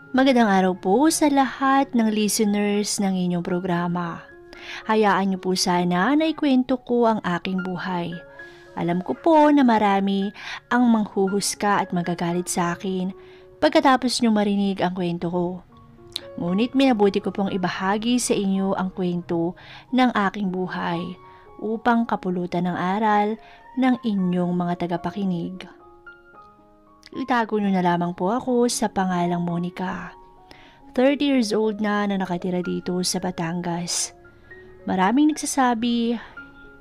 Magandang araw po sa lahat ng listeners ng inyong programa. Hayaan niyo po sana na ikwento ko ang aking buhay. Alam ko po na marami ang manghuhusga at magagalit sa akin pagkatapos niyo marinig ang kwento ko. Ngunit minabuti ko pong ibahagi sa inyo ang kwento ng aking buhay upang kapulutan ng aral ng inyong mga tagapakinig. Itago niyo na lamang po ako sa pangalang Monica. 30 years old na nakatira dito sa Batangas. Maraming nagsasabi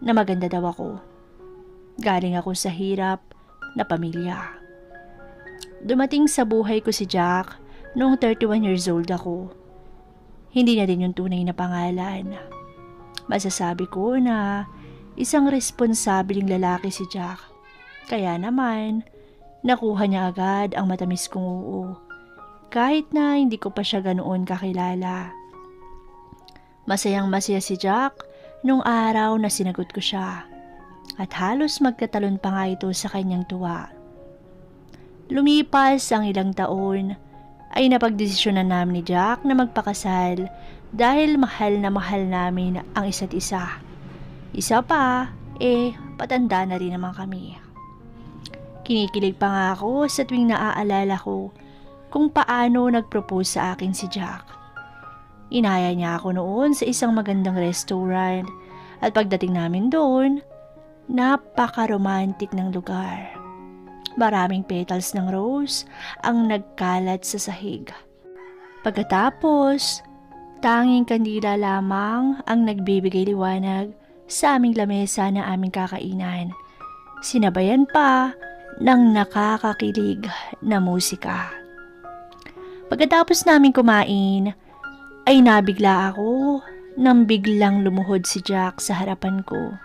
na maganda daw ako. Galing ako sa hirap na pamilya. Dumating sa buhay ko si Jack noong 31 years old ako. Hindi na din yung tunay na pangalan. Masasabi ko na isang responsableng lalaki si Jack. Kaya naman, nakuha niya agad ang matamis kong oo, kahit na hindi ko pa siya ganoon kakilala. Masayang masaya si Jack nung araw na sinagot ko siya, at halos magkatalon pa nga ito sa kanyang tuwa. Lumipas ang ilang taon, ay napagdesisyonan namin ni Jack na magpakasal dahil mahal na mahal namin ang isa't isa. Isa pa, patanda na rin naman kami. Kinikilig pa nga ako sa tuwing naaalala ko kung paano nag-propose sa akin si Jack. Inaya niya ako noon sa isang magandang restaurant at pagdating namin doon, napaka-romantic ng lugar. Maraming petals ng rose ang nagkalat sa sahig. Pagkatapos, tanging kandila lamang ang nagbibigay liwanag sa aming lamesa na aming kakainan. Sinabayan pa ng nakakakilig na musika. Pagkatapos namin kumain, ay nabigla ako nang biglang lumuhod si Jack sa harapan ko.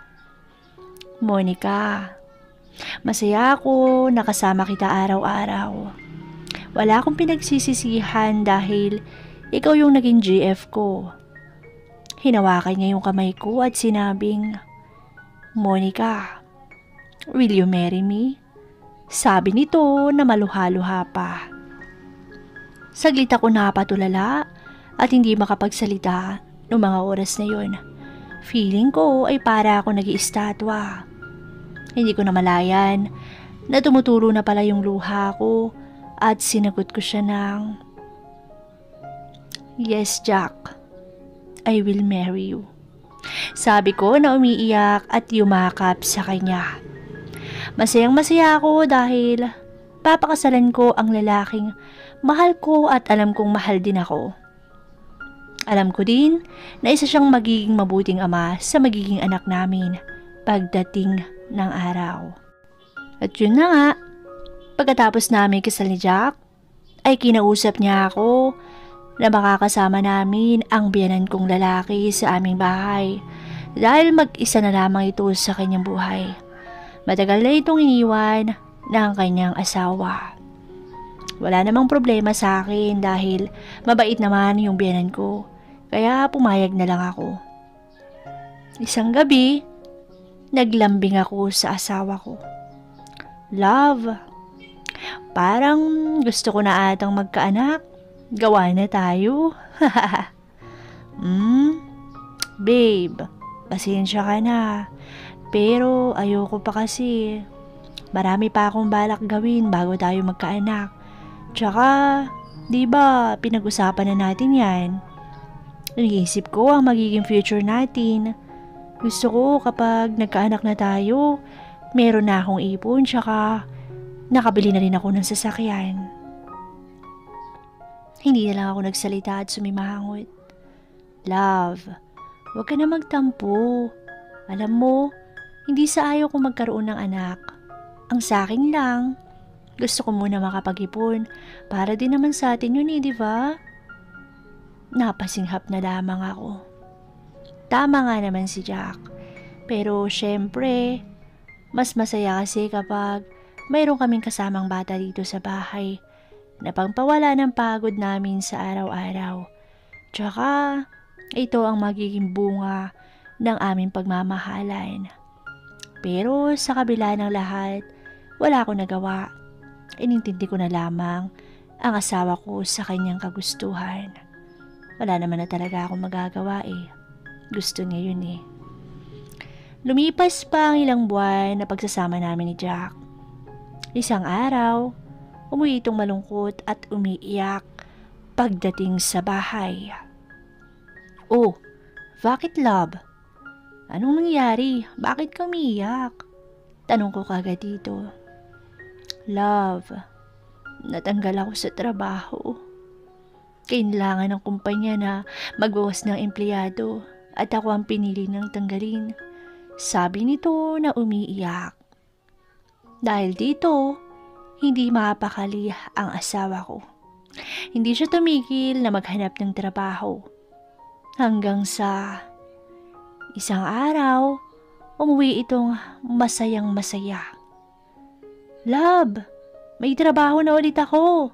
Monica, masaya ako nakasama kita araw-araw. Wala akong pinagsisisihan dahil ikaw yung naging GF ko. Hinawakan niya yung kamay ko at sinabing, Monica, will you marry me? Sabi nito na maluha-luha pa. Saglit ako napatulala at hindi makapagsalita noong mga oras na yon. Feeling ko ay para ako nag-iistatwa. Hindi ko namalayan na tumutulo na pala yung luha ko at sinagot ko siya ng, Yes, Jack, I will marry you. Sabi ko na umiiyak at yumakap sa kanya. Masayang masaya ako dahil papakasalan ko ang lalaking mahal ko at alam kong mahal din ako. Alam ko din na isa siyang magiging mabuting ama sa magiging anak namin pagdating ng araw. At yun na nga, pagkatapos namin kasal ni Jack, ay kinausap niya ako na makakasama namin ang biyanan kong lalaki sa aming bahay dahil mag-isa na lamang ito sa kanyang buhay. Matagal na itong iniwan ng kanyang asawa. Wala namang problema sa akin dahil mabait naman yung biyanan ko, kaya pumayag na lang ako. Isang gabi, naglambing ako sa asawa ko. Love, parang gusto ko na atang magkaanak. Gawa na tayo. Babe, pasensya ka na. Pero ayoko pa kasi. Marami pa akong balak gawin bago tayo magkaanak. Tsaka, di ba, pinag-usapan na natin yan. Iniisip ko ang magiging future natin. Gusto ko kapag nagkaanak na tayo, meron na akong ipon, tsaka nakabili na rin ako ng sasakyan. Hindi na lang ako nagsalita at sumimangot. Love, huwag ka na magtampo. Alam mo, hindi sa ayaw ko magkaroon ng anak. Ang sa akin lang, gusto ko muna makapag-ipon para din naman sa atin yun di ba? Napasinghap na lamang ako. Tama nga naman si Jack. Pero syempre, mas masaya kasi kapag mayroon kaming kasamang bata dito sa bahay na pangpawala ng pagod namin sa araw-araw. Tsaka, ito ang magiging bunga ng aming pagmamahalan. Pero sa kabila ng lahat, wala akong nagawa. Inintindi ko na lamang ang asawa ko sa kanyang kagustuhan. Wala naman na talaga akong magagawa eh. Gusto niya yun eh. Lumipas pa ang ilang buwan na pagsasama namin ni Jack. Isang araw, umuwi itong malungkot at umiiyak pagdating sa bahay. Oh, bakit love? Anong nangyari? Bakit ka umiiyak? Tanong ko kagad dito. Love, natanggal ako sa trabaho. Kailangan ng kumpanya na magbawas ng empleyado at ako ang pinili ng tanggalin. Sabi nito na umiiyak. Dahil dito, hindi mapakali ang asawa ko. Hindi siya tumigil na maghanap ng trabaho. Hanggang sa isang araw, umuwi itong masayang masaya. Love, may trabaho na ulit ako.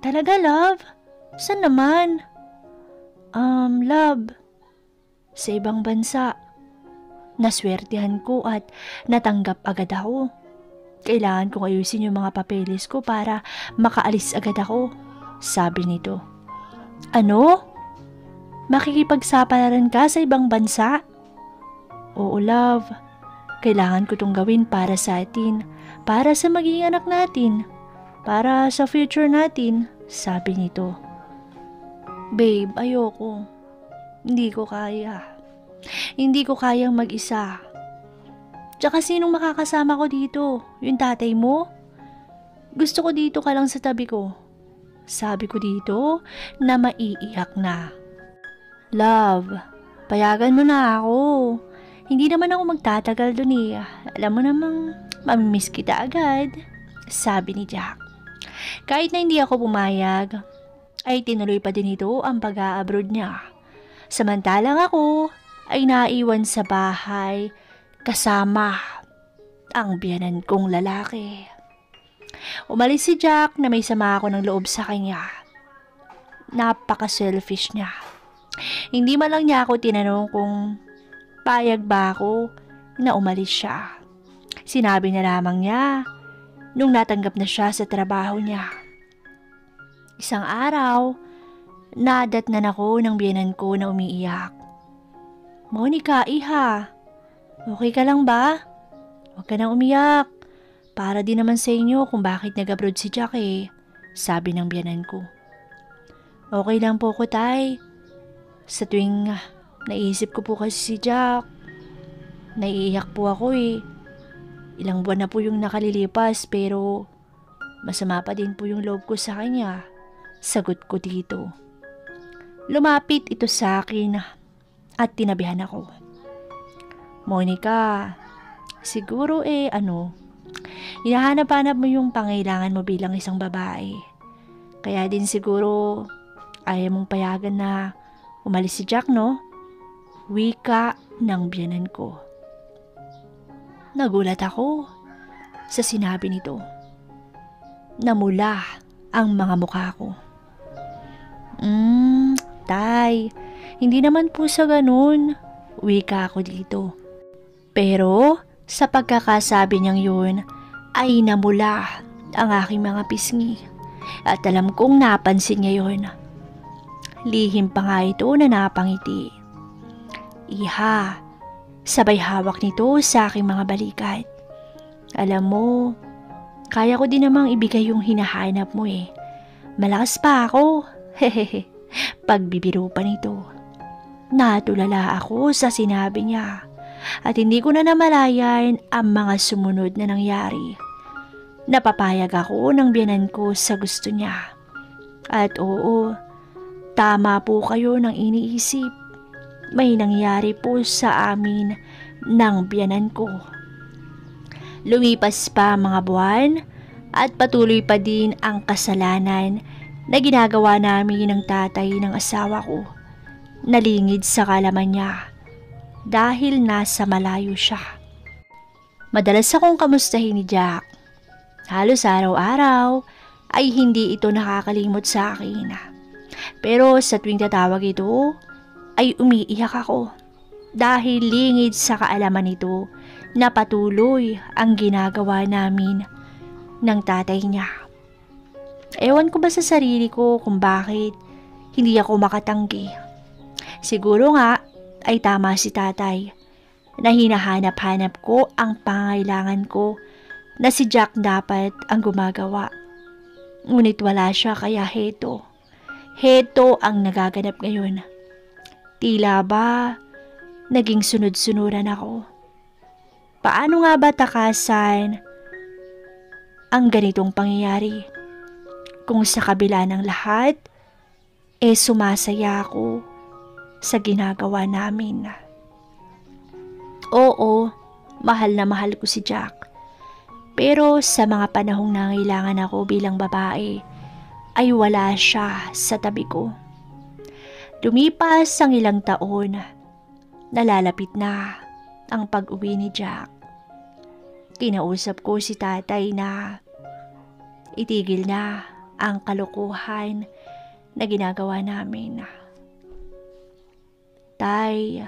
Talaga love? Saan naman? Love, sa ibang bansa. Naswertihan ko at natanggap agad ako. Kailangan kong ayusin yung mga papeles ko para makaalis agad ako, sabi nito. Ano? Makikipagsapalaran ka sa ibang bansa? Oo love, kailangan ko tong gawin para sa atin, para sa magiging anak natin, para sa future natin, sabi nito. Babe, ayoko. Hindi ko kaya. Hindi ko kayang mag-isa. Tsaka sinong makakasama ko dito? Yung tatay mo? Gusto ko dito ka lang sa tabi ko. Sabi ko dito na maiiyak na. Love, payagan mo na ako. Hindi naman ako magtatagal dun eh. Alam mo namang mamimiss kita agad, sabi ni Jack. Kahit na hindi ako pumayag, ay tinuloy pa din ito ang pag-a-abroad niya. Samantalang ako ay naiwan sa bahay kasama ang biyanan kong lalaki. Umalis si Jack na may sama ako ng loob sa kanya. Napaka-selfish niya. Hindi man lang niya ako tinanong kung payag ba ako na umalis siya. Sinabi na lamang niya nung natanggap na siya sa trabaho niya. Isang araw, nadatnan ako ng biyanan ko na umiiyak. Monica, iha, okay ka lang ba? Huwag ka nang umiyak. Para din naman sa inyo kung bakit nag-abroad si Jack eh, sabi ng biyanan ko. Okay lang po ko, tay. Sa tuwing naisip ko po kasi si Jack, naiiyak po ako eh. Ilang buwan na po yung nakalilipas pero masama pa din po yung loob ko sa kanya, sagot ko dito. Lumapit ito sa akin at tinabihan ako. Monica, siguro hinahanap-hanap mo yung pangailangan mo bilang isang babae. Kaya din siguro ayaw mong payagan na umalis si Jack, no? Wika ng biyanan ko. Nagulat ako sa sinabi nito. Namula ang mga mukha ko. Tay, hindi naman po sa ganun. Wika ako dito. Pero sa pagkakasabi niyang yun, ay namula ang aking mga pisngi. At alam kong napansin niya yun. Lihim pa nga ito na napangiti. Iha, sabay hawak nito sa aking mga balikat. Alam mo, kaya ko din namang ibigay yung hinahanap mo eh. Malakas pa ako. Hehehe. Pagbibiro pa nito. Natulala ako sa sinabi niya at hindi ko na namalayan ang mga sumunod na nangyari. Napapayag ako ng biyanan ko sa gusto niya. At oo, tama po kayo ng iniisip. May nangyari po sa amin ng biyanan ko. Lumipas pa mga buwan at patuloy pa din ang kasalanan na ginagawa namin ng tatay ng asawa ko. Nalingid sa kalaman niya dahil nasa malayo siya. Madalas akong kamustahin ni Jack. Halos araw-araw ay hindi ito nakakalimot sa akin. Pero sa tuwing tatawag ito ay umiiyak ako dahil lingid sa kaalaman nito na patuloy ang ginagawa namin ng tatay niya. Ewan ko ba sa sarili ko kung bakit hindi ako makatanggi. Siguro nga ay tama si tatay na hinahanap-hanap ko ang pangailangan ko na si Jack dapat ang gumagawa. Ngunit wala siya kaya heto. Heto ang nagaganap ngayon. Tila ba naging sunod-sunuran ako. Paano nga ba takasan ang ganitong pangyayari? Kung sa kabila ng lahat, sumasaya ako sa ginagawa namin. Oo, mahal na mahal ko si Jack. Pero sa mga panahong nangailangan ako bilang babae, ay wala siya sa tabi ko. Lumipas ang ilang taon, nalalapit na ang pag-uwi ni Jack. Kinausap ko si tatay na itigil na ang kalokohan na ginagawa namin. Tay,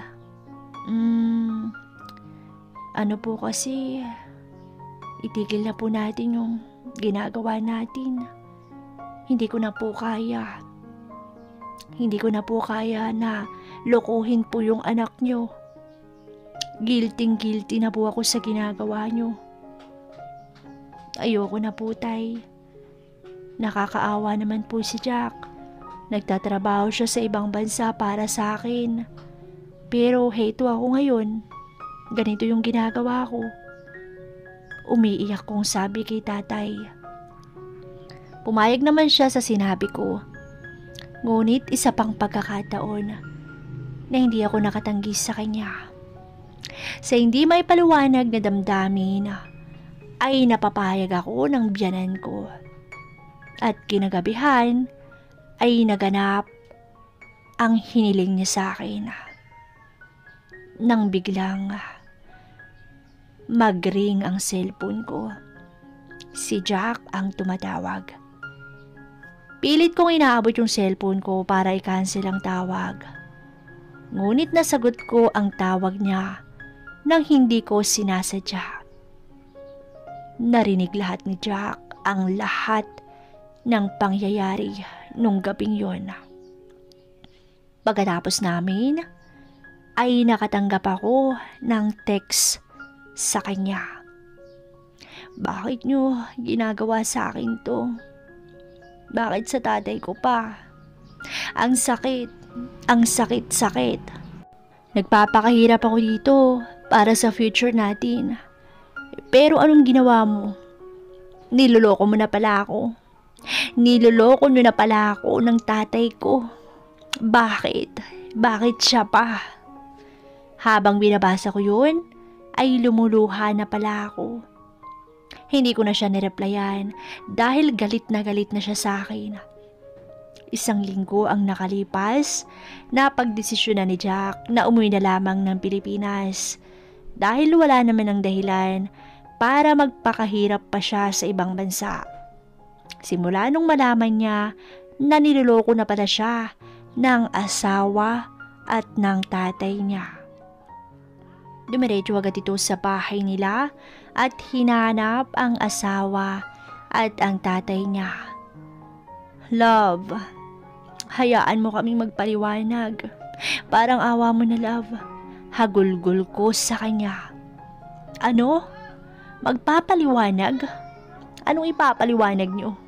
ano po kasi, itigil na po natin yung ginagawa natin. Hindi ko na po kaya. Hindi ko na po kaya na lokohin po yung anak nyo. Guilty na po ako sa ginagawa nyo. Ayoko na po, tay. Nakakaawa naman po si Jack. Nagtatrabaho siya sa ibang bansa para sa akin. Pero heto ako ngayon. Ganito yung ginagawa ko. Umiiyak kong sabi kay tatay. Pumayag naman siya sa sinabi ko. Ngunit isa pang pagkakataon na hindi ako nakatanggi sa kanya. Sa hindi may paliwanag na damdamin ay napapayag ako ng biyanan ko. At kinagabihan ay naganap ang hiniling niya sa akin. Nang biglang mag-ring ang cellphone ko. Si Jack ang tumatawag. Pilit kong inaabot yung cellphone ko para i-cancel ang tawag. Ngunit nasagot ko ang tawag niya nang hindi ko sinasadya. Narinig lahat ni Jack ang lahat ng pangyayari nung gabing yon. Pagkatapos namin, ay nakatanggap ako ng text sa kanya. Bakit nyo ginagawa sa akin to? Bakit sa tatay ko pa? Ang sakit, ang sakit-sakit. Nagpapakahirap ako dito para sa future natin. Pero anong ginawa mo? Niloloko mo na pala ako. Niloloko nyo na pala ako ng tatay ko. Bakit? Bakit siya pa? Habang binabasa ko yun, ay lumuluha na pala ako. Hindi ko na siya nireplyan dahil galit na siya sa akin. Isang linggo ang nakalipas na pagdesisyonan ni Jack na umuwi na lamang ng Pilipinas dahil wala naman ang dahilan para magpakahirap pa siya sa ibang bansa. Simula nung malaman niya na niloloko na pala siya ng asawa at ng tatay niya. Dumiretso agad ito sa bahay nila at hinanap ang asawa at ang tatay niya. Love, hayaan mo kaming magpaliwanag. Parang awa mo na, love. Hagulgol ko sa kanya. Ano? Magpapaliwanag? Anong ipapaliwanag niyo?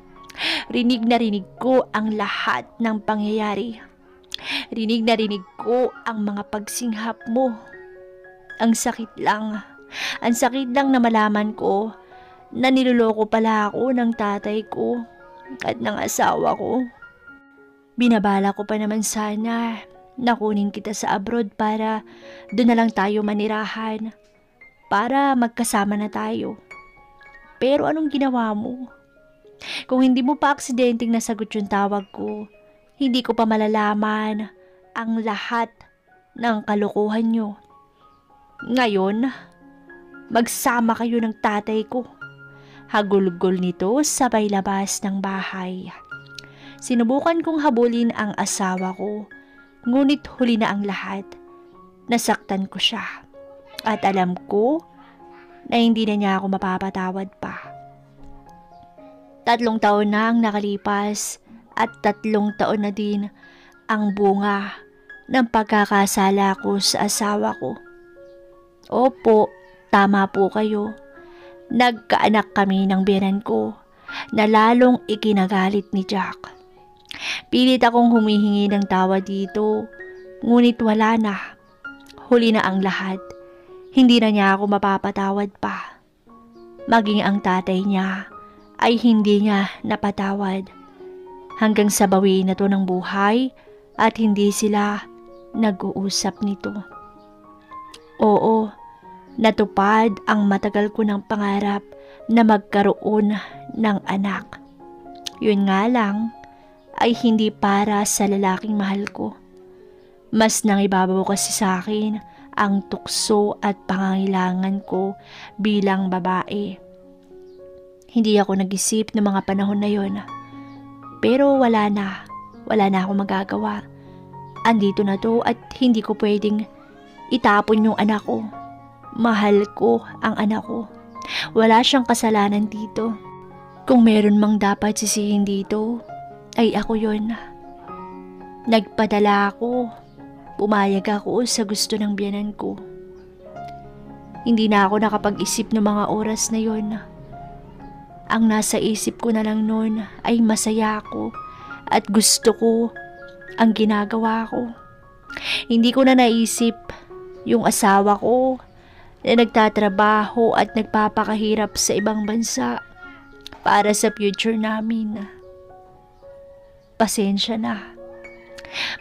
Rinig na rinig ko ang lahat ng pangyayari. Rinig na rinig ko ang mga pagsinghap mo. Ang sakit lang. Ang sakit lang na malaman ko na niloloko pala ako ng tatay ko at ng asawa ko. Binabala ko pa naman sana na kunin kita sa abroad para doon na lang tayo manirahan. Para magkasama na tayo. Pero anong ginawa mo? Kung hindi mo pa aksidenteng nasagot yung tawag ko, hindi ko pa malalaman ang lahat ng kalokohan nyo. Ngayon, magsama kayo ng tatay ko. Hagulgol nito sabay labas ng bahay. Sinubukan kong habulin ang asawa ko, ngunit huli na ang lahat. Nasaktan ko siya at alam ko na hindi na niya ako mapapatawad pa. 3 taon na ang nakalipas at 3 taon na din ang bunga ng pagkakasala ko sa asawa ko. Opo, tama po kayo. Nagkaanak kami ng biyenan ko na lalong ikinagalit ni Jack. Pilit akong humihingi ng tawad dito, ngunit wala na. Huli na ang lahat. Hindi na niya ako mapapatawad pa. Maging ang tatay niya ay hindi niya napatawad. Hanggang sa bawiin na to ng buhay at hindi sila nag-uusap nito. Oo, natupad ang matagal ko ng pangarap na magkaroon ng anak. Yun nga lang ay hindi para sa lalaking mahal ko. Mas nangibabaw kasi sa akin ang tukso at pangangailangan ko bilang babae. Hindi ako nag-isip ng mga panahon na yon. Pero wala na akong magagawa. Andito na to at hindi ko pwedeng itapon yung anak ko. Mahal ko ang anak ko. Wala siyang kasalanan dito. Kung meron mang dapat sisihin dito, ay ako yon. Nagpadala ako. Pumayag ako sa gusto ng biyenan ko. Hindi na ako nakapag-isip ng mga oras na yon. Ang nasa isip ko na lang noon ay masaya ako at gusto ko ang ginagawa ko. Hindi ko na naisip yung asawa ko na nagtatrabaho at nagpapakahirap sa ibang bansa para sa future namin. Pasensya na.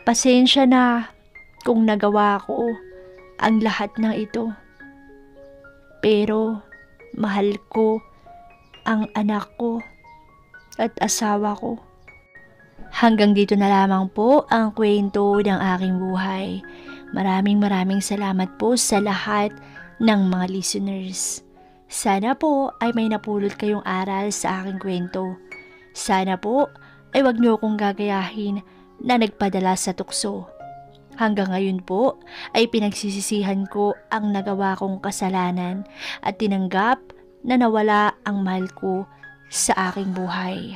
Pasensya na kung nagawa ko ang lahat ng ito. Pero mahal ko ang anak ko at asawa ko. Hanggang dito na lamang po ang kwento ng aking buhay. Maraming salamat po sa lahat ng mga listeners. Sana po ay may napulot kayong aral sa aking kwento. Sana po ay wag niyo akong gagayahin na nagpadala sa tukso. Hanggang ngayon po ay pinagsisisihan ko ang nagawa kong kasalanan at tinanggap na nawala ang mahal ko sa aking buhay.